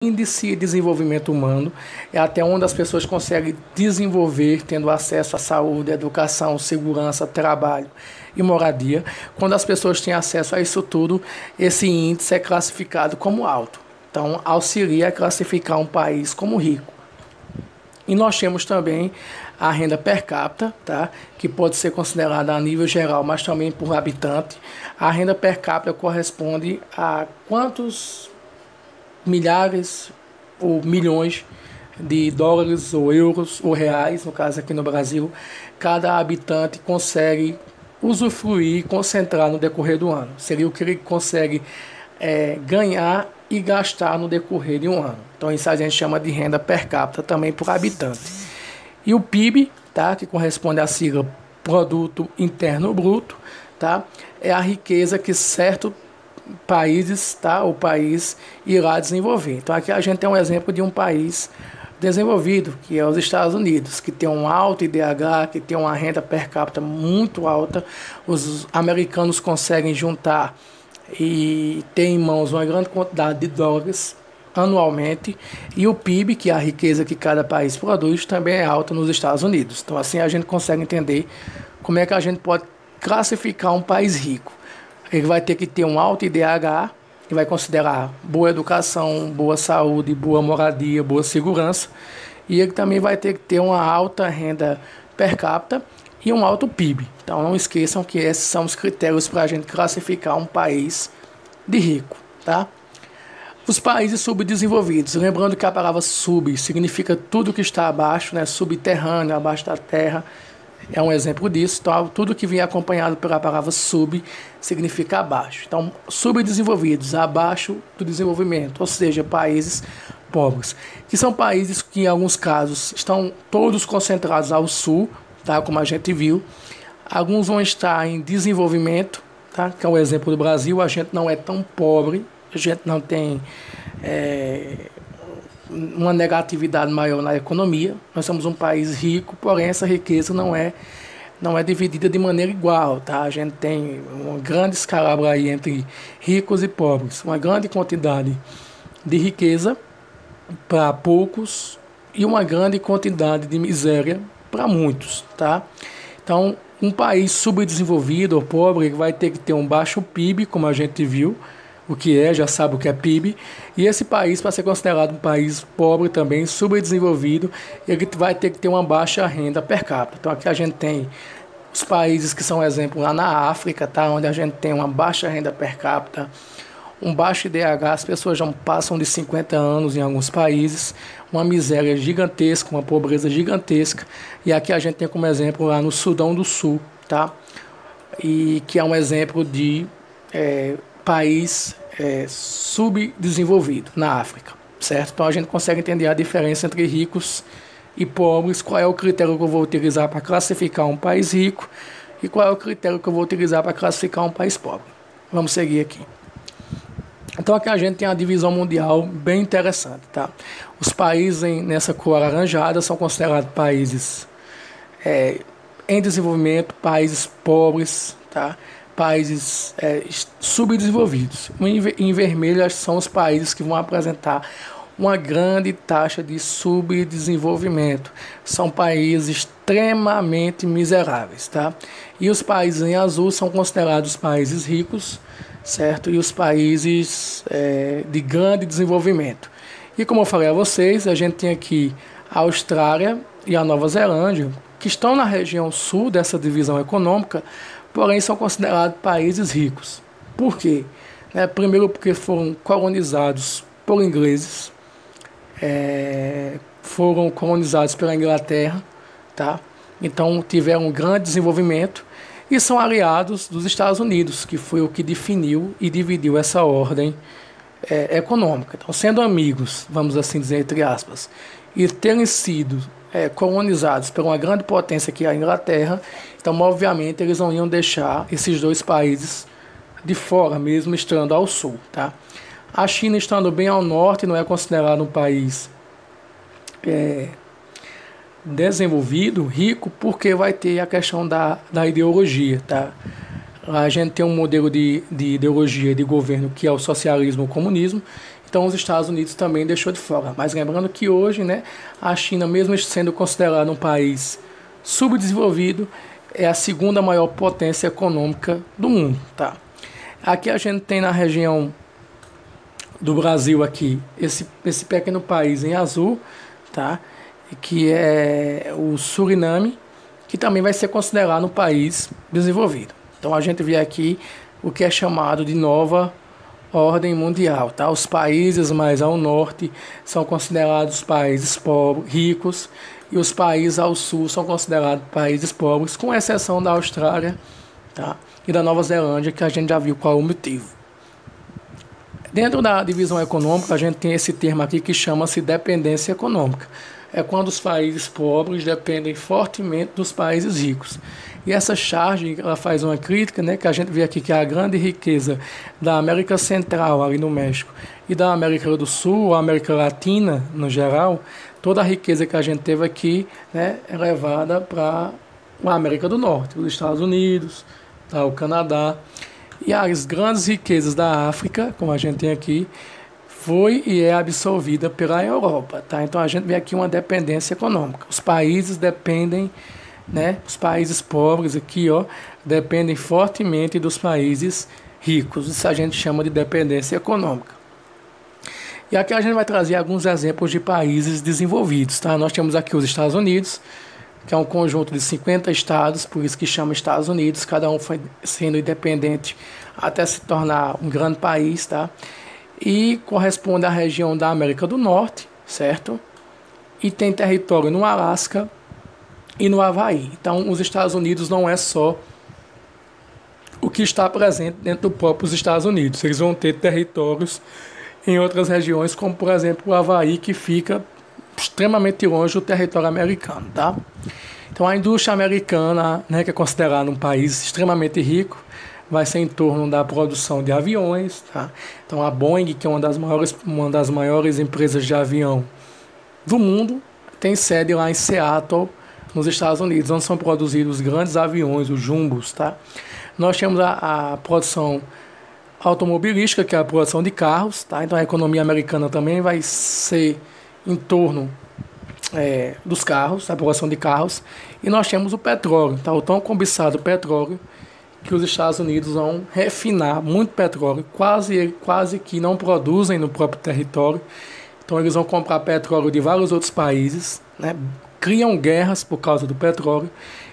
índice de desenvolvimento humano é até onde as pessoas conseguem desenvolver, tendo acesso à saúde, educação, segurança, trabalho e moradia. Quando as pessoas têm acesso a isso tudo, esse índice é classificado como alto. Então, auxilia a classificar um país como rico. E nós temos também a renda per capita, tá? Que pode ser considerada a nível geral, mas também por habitante. A renda per capita corresponde a quantos milhares ou milhões de dólares ou euros ou reais, no caso aqui no Brasil, cada habitante consegue usufruir e concentrar no decorrer do ano. Seria o que ele consegue ganhar e gastar no decorrer de um ano. Então isso a gente chama de renda per capita também por habitante. E o PIB, tá, que corresponde à sigla Produto Interno Bruto, tá, é a riqueza que certo países, tá, o país irá desenvolver. Então aqui a gente tem um exemplo de um país desenvolvido, que é os Estados Unidos, que tem um alto IDH, que tem uma renda per capita muito alta. Os americanos conseguem juntar e ter em mãos uma grande quantidade de dólares anualmente, e o PIB, que é a riqueza que cada país produz, também é alta nos Estados Unidos. Então assim a gente consegue entender como é que a gente pode classificar um país rico. Ele vai ter que ter um alto IDH, que vai considerar boa educação, boa saúde, boa moradia, boa segurança. E ele também vai ter que ter uma alta renda per capita e um alto PIB. Então não esqueçam que esses são os critérios para a gente classificar um país de rico, tá? Os países subdesenvolvidos, lembrando que a palavra sub significa tudo que está abaixo, né? Subterrâneo, abaixo da terra. É um exemplo disso. Então, tudo que vem acompanhado pela palavra sub significa abaixo. Então, subdesenvolvidos, abaixo do desenvolvimento, ou seja, países pobres, que são países que, em alguns casos, estão todos concentrados ao sul, tá? Como a gente viu. Alguns vão estar em desenvolvimento, tá? Que é o exemplo do Brasil. A gente não é tão pobre, a gente não tem uma negatividade maior na economia. Nós somos um país rico, porém essa riqueza não é dividida de maneira igual, tá? A gente tem uma grande escala aí entre ricos e pobres, uma grande quantidade de riqueza para poucos e uma grande quantidade de miséria para muitos, tá? Então, um país subdesenvolvido ou pobre vai ter que ter um baixo PIB, como a gente viu, o que já sabe o que é PIB, e esse país, para ser considerado um país pobre também, subdesenvolvido, ele vai ter que ter uma baixa renda per capita. Então aqui a gente tem os países que são exemplo lá na África, tá? Onde a gente tem uma baixa renda per capita, um baixo IDH, as pessoas já passam de 50 anos em alguns países, uma miséria gigantesca, uma pobreza gigantesca, e aqui a gente tem como exemplo lá no Sudão do Sul, tá? E que é um exemplo de país subdesenvolvido na África, certo? Então a gente consegue entender a diferença entre ricos e pobres, qual é o critério que eu vou utilizar para classificar um país rico e qual é o critério que eu vou utilizar para classificar um país pobre. Vamos seguir aqui. Então aqui a gente tem a divisão mundial bem interessante, tá? Os países nessa cor alaranjada são considerados países em desenvolvimento, países pobres, tá? Países subdesenvolvidos. Em vermelho são os países que vão apresentar uma grande taxa de subdesenvolvimento. São países extremamente miseráveis, tá? E os países em azul são considerados países ricos, certo? E os países de grande desenvolvimento. E como eu falei a vocês, a gente tem aqui a Austrália e a Nova Zelândia, que estão na região sul dessa divisão econômica, porém são considerados países ricos. Por quê? Primeiro porque foram colonizados por ingleses, foram colonizados pela Inglaterra, tá? Então tiveram um grande desenvolvimento e são aliados dos Estados Unidos, que foi o que definiu e dividiu essa ordem econômica. Então, sendo amigos, vamos assim dizer, entre aspas, e terem sido colonizados por uma grande potência que é a Inglaterra, então obviamente eles não iam deixar esses dois países de fora, mesmo estando ao sul, tá? A China, estando bem ao norte, não é considerado um país desenvolvido, rico, porque vai ter a questão da ideologia, tá? A gente tem um modelo de ideologia de governo que é o socialismo, o comunismo. Então os Estados Unidos também deixou de fora. Mas lembrando que hoje, né, a China, mesmo sendo considerada um país subdesenvolvido, é a segunda maior potência econômica do mundo, tá? Aqui a gente tem na região do Brasil aqui esse pequeno país em azul, tá? Que é o Suriname, que também vai ser considerado um país desenvolvido. Então a gente vê aqui o que é chamado de nova ordem mundial, tá? Os países mais ao norte são considerados países pobres, ricos, e os países ao sul são considerados países pobres, com exceção da Austrália, tá? E da Nova Zelândia, que a gente já viu qual é o motivo. Dentro da divisão econômica, a gente tem esse termo aqui que chama-se dependência econômica. É quando os países pobres dependem fortemente dos países ricos. E essa charge, ela faz uma crítica, né, que a gente vê aqui que a grande riqueza da América Central, ali no México, e da América do Sul, a América Latina, no geral, toda a riqueza que a gente teve aqui, né, é levada para a América do Norte, os Estados Unidos, tá, o Canadá. E as grandes riquezas da África, como a gente tem aqui, foi e é absorvida pela Europa, tá? Então a gente vê aqui uma dependência econômica. Os países dependem, né? Os países pobres aqui, ó, dependem fortemente dos países ricos. Isso a gente chama de dependência econômica. E aqui a gente vai trazer alguns exemplos de países desenvolvidos, tá? Nós temos aqui os Estados Unidos, que é um conjunto de 50 estados, por isso que chama Estados Unidos, cada um foi sendo independente até se tornar um grande país, tá? E corresponde à região da América do Norte, certo? E tem território no Alasca e no Havaí. Então, os Estados Unidos não é só o que está presente dentro do próprio Estados Unidos. Eles vão ter territórios em outras regiões, como, por exemplo, o Havaí, que fica extremamente longe do território americano, tá? Então, a indústria americana, né, que é considerada um país extremamente rico, vai ser em torno da produção de aviões, tá? Então a Boeing, que é uma das maiores empresas de avião do mundo, tem sede lá em Seattle, nos Estados Unidos, onde são produzidos grandes aviões, os jumbos, tá? Nós temos a produção automobilística, que é a produção de carros, tá? Então a economia americana também vai ser em torno dos carros, a produção de carros. E nós temos o petróleo, tá? O tão cobiçado petróleo, que os Estados Unidos vão refinar muito petróleo, quase que não produzem no próprio território. Então eles vão comprar petróleo de vários outros países, né? Criam guerras por causa do petróleo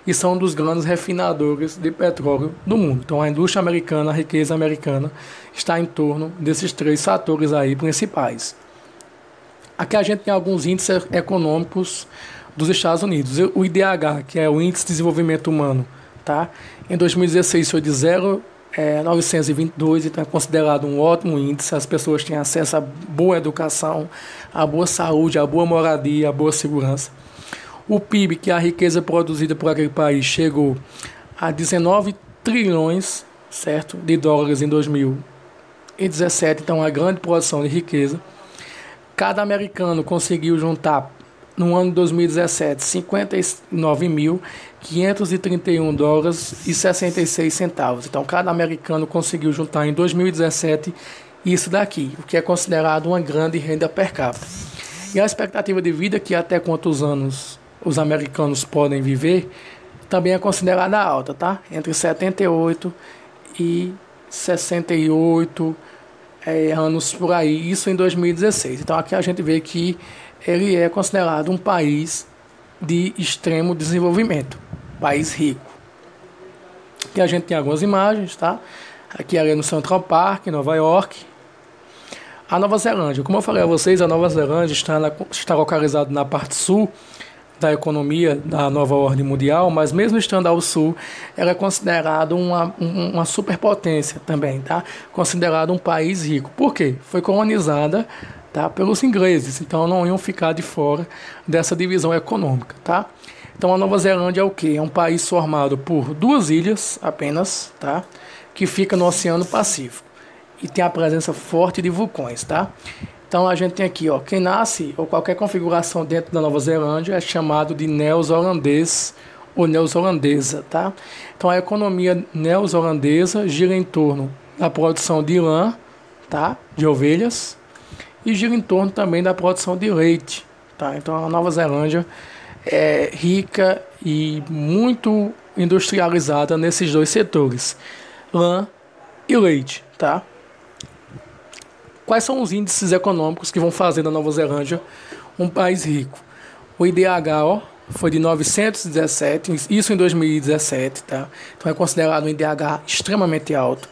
e são um dos grandes refinadores de petróleo do mundo. Então a indústria americana, a riqueza americana está em torno desses três fatores aí principais. Aqui a gente tem alguns índices econômicos dos Estados Unidos. O IDH, que é o Índice de Desenvolvimento Humano, tá? Em 2016 foi de 0,922, então é considerado um ótimo índice. As pessoas têm acesso a boa educação, a boa saúde, a boa moradia, a boa segurança. O PIB, que é a riqueza produzida por aquele país, chegou a 19 trilhões, certo, de dólares em 2017, então uma grande produção de riqueza. Cada americano conseguiu juntar, no ano de 2017, 59.531 dólares e 66 centavos. Então, cada americano conseguiu juntar em 2017 isso daqui, o que é considerado uma grande renda per capita. E a expectativa de vida, que até quantos anos os americanos podem viver, também é considerada alta, tá? Entre 78 e 68 anos por aí, isso em 2016. Então aqui a gente vê que ele é considerado um país de extremo desenvolvimento, país rico. Aqui a gente tem algumas imagens, tá? Aqui ali no Central Park, em Nova York. A Nova Zelândia, como eu falei a vocês, a Nova Zelândia está localizada na parte sul da economia da nova ordem mundial, mas mesmo estando ao sul, ela é considerada uma superpotência também, tá? Considerada um país rico. Por quê? Foi colonizada, tá, pelos ingleses, então não iam ficar de fora dessa divisão econômica, tá? Então a Nova Zelândia é o quê? É um país formado por 2 ilhas apenas, tá? Que fica no Oceano Pacífico e tem a presença forte de vulcões, tá? Então a gente tem aqui, ó, quem nasce ou qualquer configuração dentro da Nova Zelândia é chamado de neozelandês ou neozelandesa, tá? Então a economia neozelandesa gira em torno da produção de lã, tá? De ovelhas e gira em torno também da produção de leite, tá? Então a Nova Zelândia é rica e muito industrializada nesses dois setores, lã e leite, tá? Quais são os índices econômicos que vão fazer da Nova Zelândia um país rico? O IDH, ó, foi de 917, isso em 2017, tá? Então é considerado um IDH extremamente alto.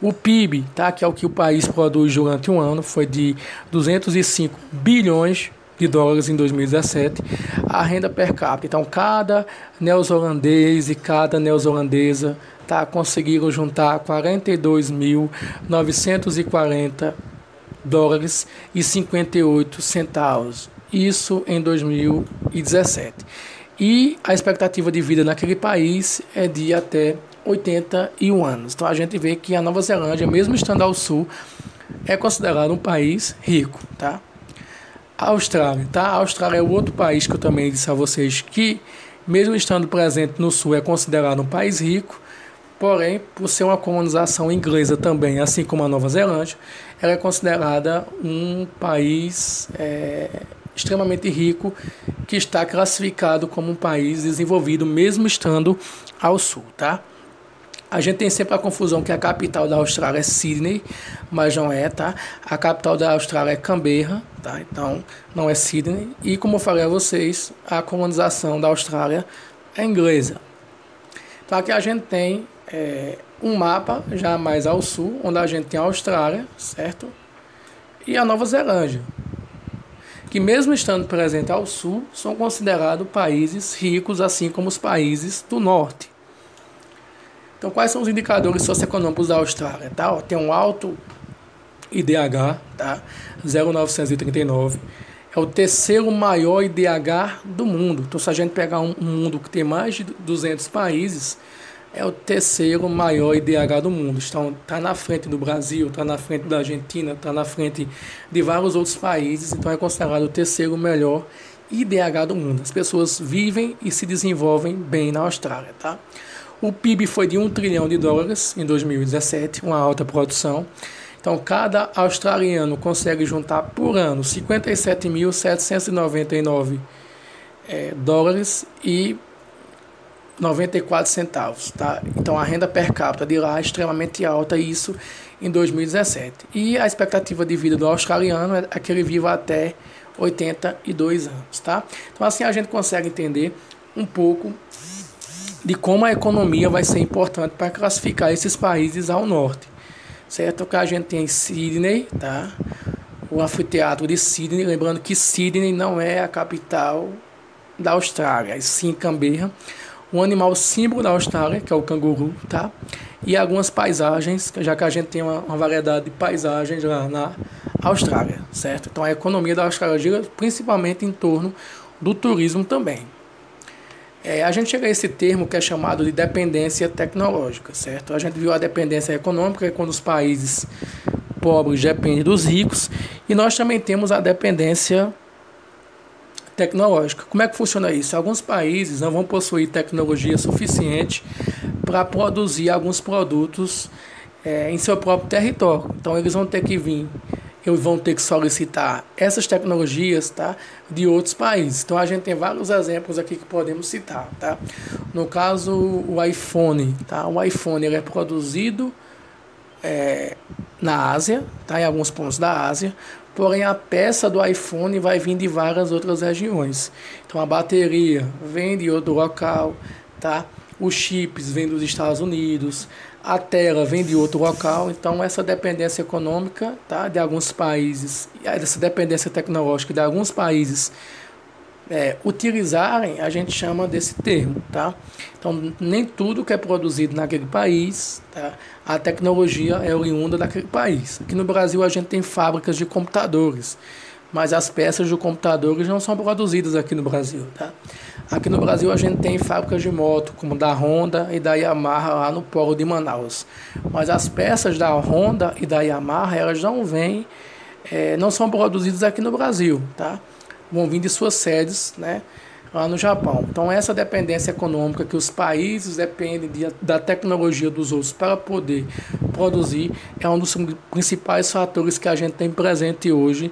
O PIB, tá, que é o que o país produz durante um ano, foi de 205 bilhões de dólares em 2017. A renda per capita, então cada neozelandês e cada neozelandesa, tá, conseguiram juntar 42.940 dólares e 58 centavos. Isso em 2017. E a expectativa de vida naquele país é de até 81 anos. Então a gente vê que a Nova Zelândia, mesmo estando ao sul, é considerado um país rico, tá? A Austrália, tá? A Austrália é o outro país que eu também disse a vocês que, mesmo estando presente no sul, é considerado um país rico, porém, por ser uma colonização inglesa também, assim como a Nova Zelândia, ela é considerada um país extremamente rico, que está classificado como um país desenvolvido, mesmo estando ao sul, tá? A gente tem sempre a confusão que a capital da Austrália é Sydney, mas não é, tá? A capital da Austrália é Canberra, tá? Então, não é Sydney. E como eu falei a vocês, a colonização da Austrália é inglesa. Então, aqui a gente tem um mapa já mais ao sul, onde a gente tem a Austrália, certo? E a Nova Zelândia, que mesmo estando presente ao sul, são considerados países ricos, assim como os países do norte. Então, quais são os indicadores socioeconômicos da Austrália? Tá? Tem um alto IDH, tá? 0,939. É o terceiro maior IDH do mundo. Então, se a gente pegar um mundo que tem mais de 200 países, é o terceiro maior IDH do mundo. Então, está na frente do Brasil, está na frente da Argentina, está na frente de vários outros países. Então, é considerado o terceiro melhor IDH do mundo. As pessoas vivem e se desenvolvem bem na Austrália, tá? O PIB foi de 1 trilhão de dólares em 2017, uma alta produção. Então, cada australiano consegue juntar por ano 57.799 dólares e 94 centavos, tá? Então, a renda per capita de lá é extremamente alta, isso em 2017. E a expectativa de vida do australiano é que ele viva até 82 anos, tá? Então, assim a gente consegue entender um pouco de como a economia vai ser importante para classificar esses países ao norte, certo? Que a gente tem Sydney, tá? O anfiteatro de Sydney, lembrando que Sydney não é a capital da Austrália, e sim Canberra. Um animal símbolo da Austrália, que é o canguru, tá? E algumas paisagens, já que a gente tem uma variedade de paisagens lá na Austrália, certo? Então a economia da Austrália gira principalmente em torno do turismo também. A gente chega a esse termo que é chamado de dependência tecnológica, certo? A gente viu a dependência econômica, que é quando os países pobres dependem dos ricos, e nós também temos a dependência tecnológica. Como é que funciona isso? Alguns países não vão possuir tecnologia suficiente para produzir alguns produtos em seu próprio território. Então eles vão ter que solicitar essas tecnologias, tá, de outros países. Então a gente tem vários exemplos aqui que podemos citar, tá? No caso, o iPhone, tá? O iPhone ele é produzido na Ásia, tá? Em alguns pontos da Ásia. Porém, a peça do iPhone vai vir de várias outras regiões. Então, a bateria vem de outro local, tá? Os chips vêm dos Estados Unidos, a tela vem de outro local. Então, essa dependência econômica, tá, de alguns países, essa dependência tecnológica de alguns países utilizarem, a gente chama desse termo, tá? Então, nem tudo que é produzido naquele país, tá, a tecnologia é oriunda daquele país. Aqui no Brasil a gente tem fábricas de computadores, mas as peças de computadores não são produzidas aqui no Brasil, tá? Aqui no Brasil a gente tem fábricas de moto, como da Honda e da Yamaha lá no polo de Manaus. Mas as peças da Honda e da Yamaha, elas não são produzidas aqui no Brasil, tá? Vão vir de suas sedes, né, lá no Japão. Então, essa dependência econômica que os países dependem da tecnologia dos outros para poder produzir é um dos principais fatores que a gente tem presente hoje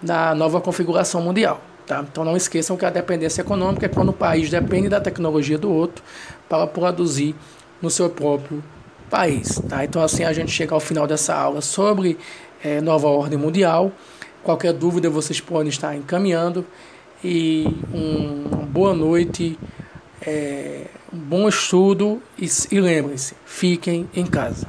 na nova configuração mundial. Tá? Então não esqueçam que a dependência econômica é quando o país depende da tecnologia do outro para produzir no seu próprio país. Tá? Então assim a gente chega ao final dessa aula sobre nova ordem mundial. Qualquer dúvida vocês podem estar encaminhando. E uma boa noite, um bom estudo e lembrem-se, fiquem em casa.